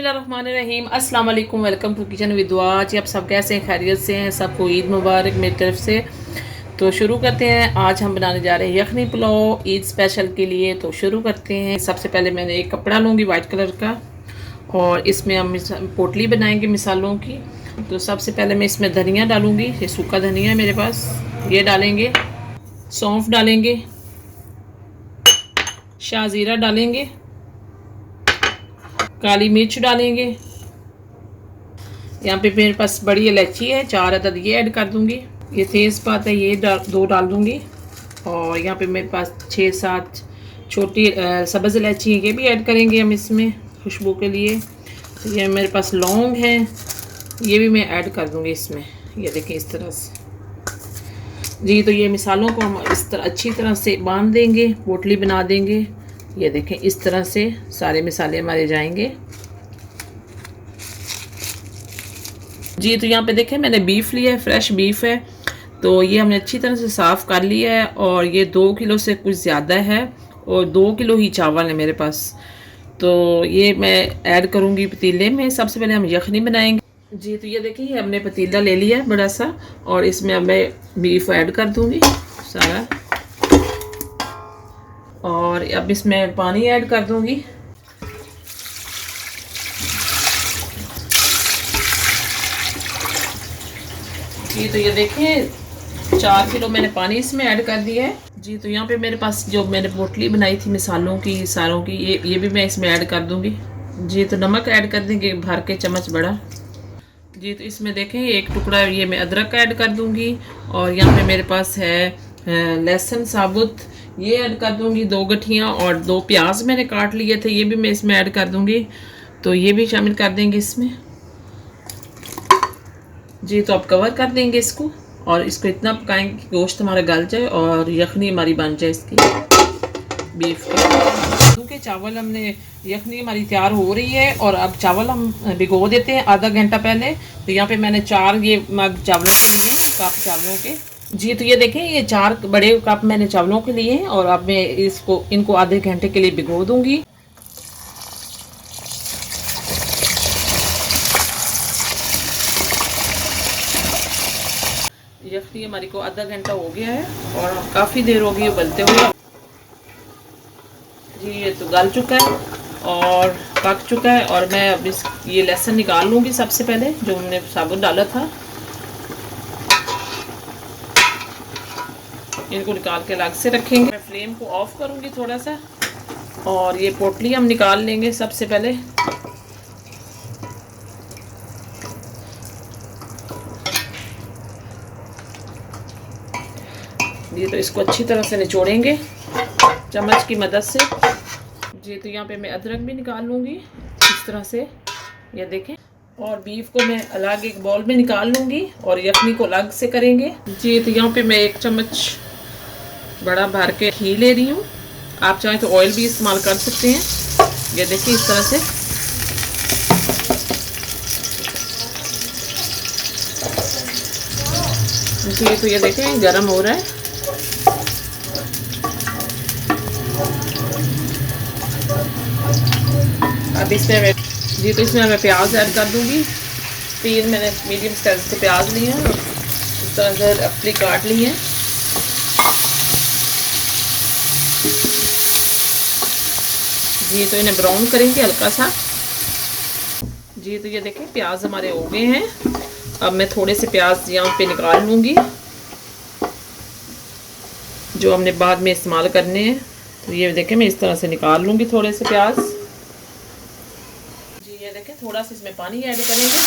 बिस्मिल्लाहिर्रहमानिर्रहीम अस्सलाम वालेकुम। वेलकम टू किचन विद दुआ। जी आप सब कैसे हैं? खैरियत से हैं? सबको ईद मुबारक मेरी तरफ से। तो शुरू करते हैं। आज हम बनाने जा रहे हैं यखनी पुलाव ईद स्पेशल के लिए। तो शुरू करते हैं। सबसे पहले मैंने एक कपड़ा लूँगी वाइट कलर का और इसमें हम पोटली बनाएंगे मिसालों की। तो सबसे पहले मैं इसमें धनिया डालूँगी। ये सूखा धनिया है मेरे पास, ये डालेंगे। सौंफ डालेंगे, शाहजीरा डालेंगे, काली मिर्च डालेंगे। यहाँ पे मेरे पास बड़ी इलायची है 4 अदद, ये ऐड कर दूंगी। ये तेज़पात है, ये दो डाल दूंगी। और यहाँ पे मेरे पास 6-7 छोटी सब्ज़ इलायची है, ये भी ऐड करेंगे हम इसमें खुशबू के लिए। तो ये मेरे पास लौंग है, ये भी मैं ऐड कर दूंगी इसमें। ये देखें इस तरह से जी। तो ये मिसालों को हम इस तरह अच्छी तरह से बांध देंगे, पोटली बना देंगे। ये देखें इस तरह से सारे मिसाले हमारे जाएंगे जी। तो यहाँ पे देखें मैंने बीफ लिया है, फ्रेश बीफ है। तो ये हमने अच्छी तरह से साफ़ कर लिया है और ये 2 किलो से कुछ ज़्यादा है और 2 किलो ही चावल है मेरे पास। तो ये मैं ऐड करूँगी पतीले में। सबसे पहले हम यखनी बनाएंगे जी। तो ये देखिए हमने पतीला ले लिया है बड़ा सा और इसमें अब मैं बीफ ऐड कर दूँगी सारा। और अब इसमें पानी ऐड कर दूंगी। जी तो ये देखें 4 किलो मैंने पानी इसमें ऐड कर दिया है जी। तो यहाँ पे मेरे पास जो मैंने पोटली बनाई थी मिसालों की सारों की, ये भी मैं इसमें ऐड कर दूंगी जी। तो नमक ऐड कर देंगे भर के चम्मच बड़ा जी। तो इसमें देखें एक टुकड़ा ये मैं अदरक ऐड कर दूंगी। और यहाँ पे मेरे पास है लहसुन साबुत, ये ऐड कर दूंगी 2 गठियाँ। और 2 प्याज मैंने काट लिए थे, ये भी मैं इसमें ऐड कर दूंगी। तो ये भी शामिल कर देंगे इसमें जी। तो अब कवर कर देंगे इसको और इसको इतना पकाएंगे कि गोश्त हमारा गल जाए और यखनी हमारी बन जाए इसकी बीफ की। क्योंकि चावल हमने यखनी हमारी तैयार हो रही है और अब चावल हम भिगो देते हैं आधा घंटा पहले। तो यहाँ पे मैंने 4 ये मग चावलों के लिए हैं, कप चावलों के जी। तो ये देखें ये 4 बड़े कप मैंने चावलों के लिए हैं और अब मैं इनको आधे घंटे के लिए भिगो दूंगी। यखनी हमारी को आधा घंटा हो गया है और काफ़ी देर हो गई है उबलते हुए जी। ये तो गल चुका है और पक चुका है। और मैं अब ये लहसुन निकाल लूँगी सबसे पहले जो हमने साबुत डाला था, इनको निकाल के अलग से रखेंगे। मैं फ्लेम को ऑफ करूँगी थोड़ा सा और ये पोटली हम निकाल लेंगे सबसे पहले जी। तो इसको अच्छी तरह से निचोड़ेंगे चम्मच की मदद से जी। तो यहाँ पे मैं अदरक भी निकाल लूँगी इस तरह से, ये देखें। और बीफ को मैं अलग एक बाउल में निकाल लूँगी और यखनी को अलग से करेंगे जी। तो यहाँ पे मैं 1 चम्मच बड़ा भर के घी ले रही हूँ। आप चाहें तो ऑयल भी इस्तेमाल कर सकते हैं। ये देखिए इस तरह से जी। तो ये देखें गरम हो रहा है अब इसमें जी। तो इसमें मैं प्याज ऐड कर दूंगी। 3 मैंने मीडियम साइज के प्याज लिए हैं, इस तरह से रफली काट लिए हैं जी। तो इन्हें ब्राउन करेंगे हल्का सा जी। तो ये देखें प्याज हमारे हो गए हैं। अब मैं थोड़े से प्याज यहाँ पे निकाल लूँगी जो हमने बाद में इस्तेमाल करने हैं। तो ये देखें मैं इस तरह से निकाल लूँगी थोड़े से प्याज जी। ये देखें थोड़ा सा इसमें पानी ऐड करेंगे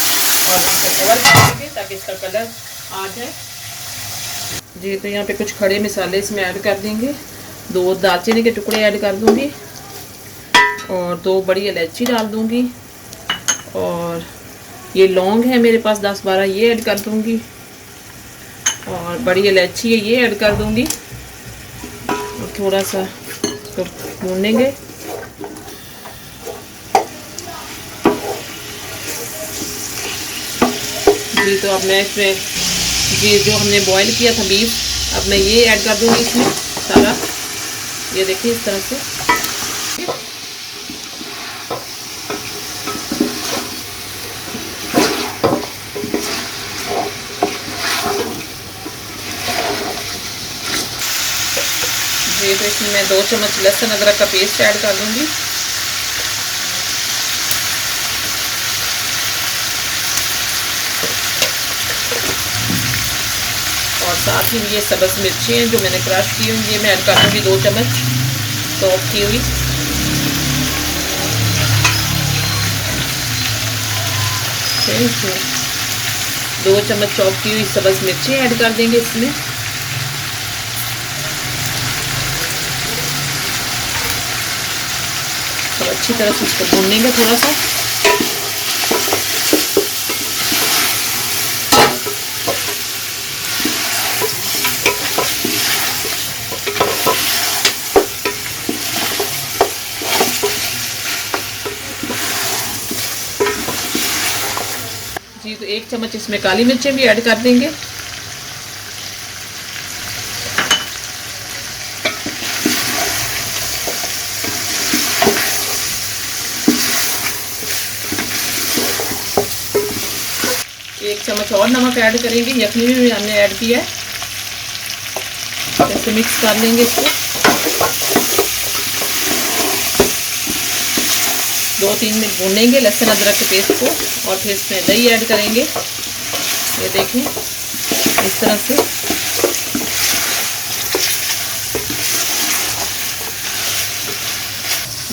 और इसको कवर करेंगे ताकि इसका कलर आ जाए जी। तो यहाँ पे कुछ खड़े मसाले इसमें ऐड कर देंगे। 2 दालचीनी के टुकड़े ऐड कर दूँगी और 2 बड़ी इलायची डाल दूँगी। और ये लौंग है मेरे पास 10-12, ये ऐड कर दूँगी। और बड़ी इलायची है, ये ऐड कर दूँगी और थोड़ा सा इसको भूनेंगे जी। तो अब मैं इसमें जी जो हमने बॉईल किया था बीफ, अब मैं ये ऐड कर दूँगी इसमें सारा। ये देखिए इस तरह से जी तो इसमें मैं 2 चम्मच लहसुन अदरक का पेस्ट ऐड कर दूंगी। और साथ ही ये सब्ज़ मिर्ची हैं जो मैंने क्रश की हुई, ये मैं ऐड कर दूँगी 2 चम्मच चॉप की हुई। इसमें 2 चम्मच चॉप की हुई सब्ज़ मिर्ची ऐड कर देंगे इसमें। तो अच्छी तरह से इसको भून लेंगे थोड़ा सा। जी तो 1 चम्मच इसमें काली मिर्चें भी ऐड कर देंगे। एक चम्मच और नमक ऐड करेंगे, यखनी में भी हमने ऐड किया है। ऐसे मिक्स कर लेंगे इसको। 2-3 मिनट भूनेंगे लहसुन अदरक के पेस्ट को, और फिर इसमें दही ऐड करेंगे। ये देखें इस तरह से।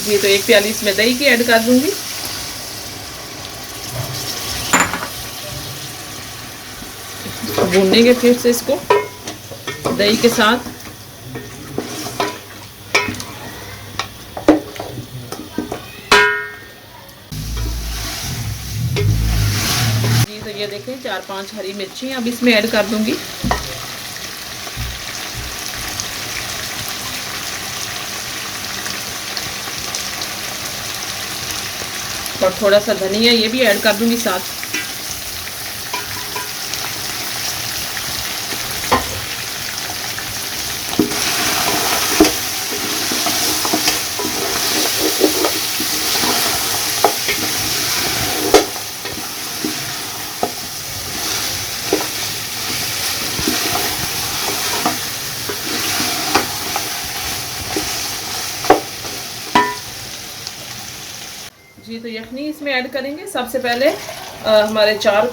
जी तो 1 प्याली इसमें दही की ऐड कर दूंगी। भूनेंगे फिर से इसको दही के साथ। जी तो ये देखें 4-5 हरी मिर्ची अब इसमें ऐड कर दूंगी। और थोड़ा सा धनिया ये भी ऐड कर दूंगी साथ। जी तो यखनी इसमें ऐड करेंगे। सबसे पहले हमारे 4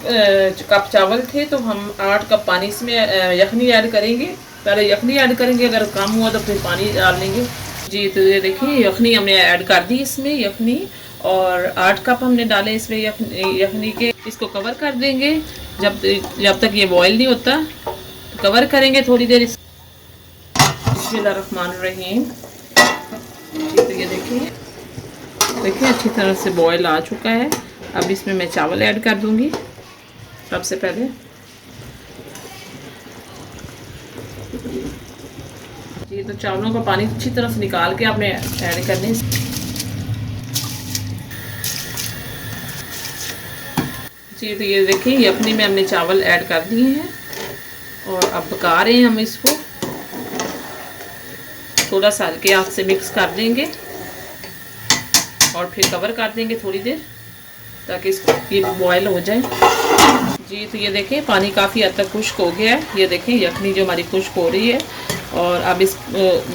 कप चावल थे, तो हम 8 कप पानी इसमें यखनी ऐड करेंगे। पहले यखनी ऐड करेंगे, अगर कम हुआ तो फिर पानी डाल लेंगे। जी तो ये देखिए यखनी हमने ऐड कर दी इसमें, यखनी, और 8 कप हमने डाले इसमें यखनी के। इसको कवर कर देंगे जब तक ये बॉयल नहीं होता, तो कवर करेंगे थोड़ी देर। बिस्मिल्लाहिर्रहमानिर्रहीम। जी तो ये देखिए अच्छी तरह से बॉयल आ चुका है। अब इसमें मैं चावल ऐड कर दूंगी। सबसे पहले जी तो चावलों का पानी अच्छी तरह से निकाल के आपने ऐड करने। जी तो ये देखिए यखनी में हमने चावल ऐड कर दिए हैं, और अब पका रहे हैं हम इसको। थोड़ा सा हल्के आंच से मिक्स कर देंगे और फिर कवर कर देंगे थोड़ी देर, ताकि ये बॉयल हो जाए। जी तो ये देखें पानी काफ़ी हद तक खुश्क हो गया है। ये देखें यखनी जो हमारी खुश्क हो रही है, और अब इस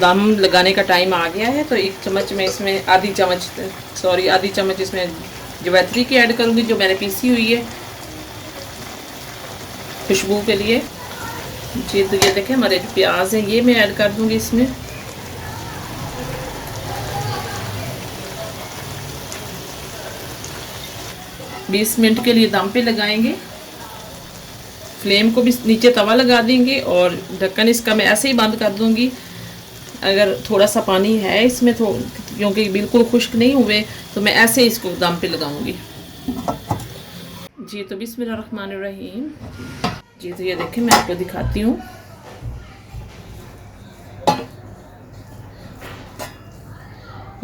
दम लगाने का टाइम आ गया है। तो 1 चम्मच में इसमें आधी चम्मच इसमें जवैत्री की ऐड करूँगी, जो मैंने पीसी हुई है खुशबू के लिए। जी तो ये देखें हमारे जो प्याज हैं ये मैं ऐड कर दूँगी इसमें। बीस मिनट के लिए दम पे लगाएंगे। फ्लेम को भी नीचे तवा लगा देंगे, और ढक्कन इसका मैं ऐसे ही बंद कर दूंगी। अगर थोड़ा सा पानी है इसमें, तो क्योंकि बिल्कुल खुश्क नहीं हुए, तो मैं ऐसे ही इसको दम पे लगाऊंगी। जी तो बिस्मिल्लाहिर्रहमानिर्रहीम। जी तो ये देखें मैं आपको दिखाती हूँ।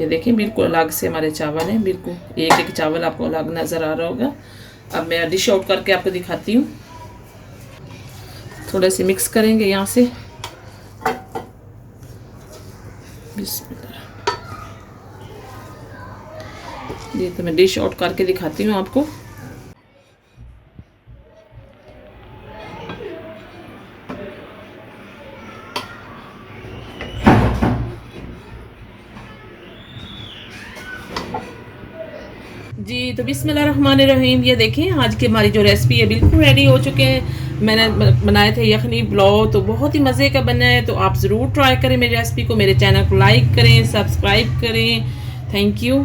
ये देखें बिल्कुल अलग से हमारे चावल हैं, बिल्कुल एक एक चावल आपको अलग नज़र आ रहा होगा। अब मैं डिश आउट करके आपको दिखाती हूँ। थोड़ा सी मिक्स करेंगे यहाँ से। बिस्मिल्लाह। ये तो मैं डिश आउट करके दिखाती हूँ आपको। जी तो बिस्मिल्लाहिर्रहमानिर्रहीम, ये देखें आज की हमारी जो रेसिपी है बिल्कुल रेडी हो चुके हैं। मैंने बनाए थे यखनी पुलाव, तो बहुत ही मज़े का बना है। तो आप ज़रूर ट्राई करें मेरी रेसिपी को, मेरे चैनल को लाइक करें, सब्सक्राइब करें। Thank you.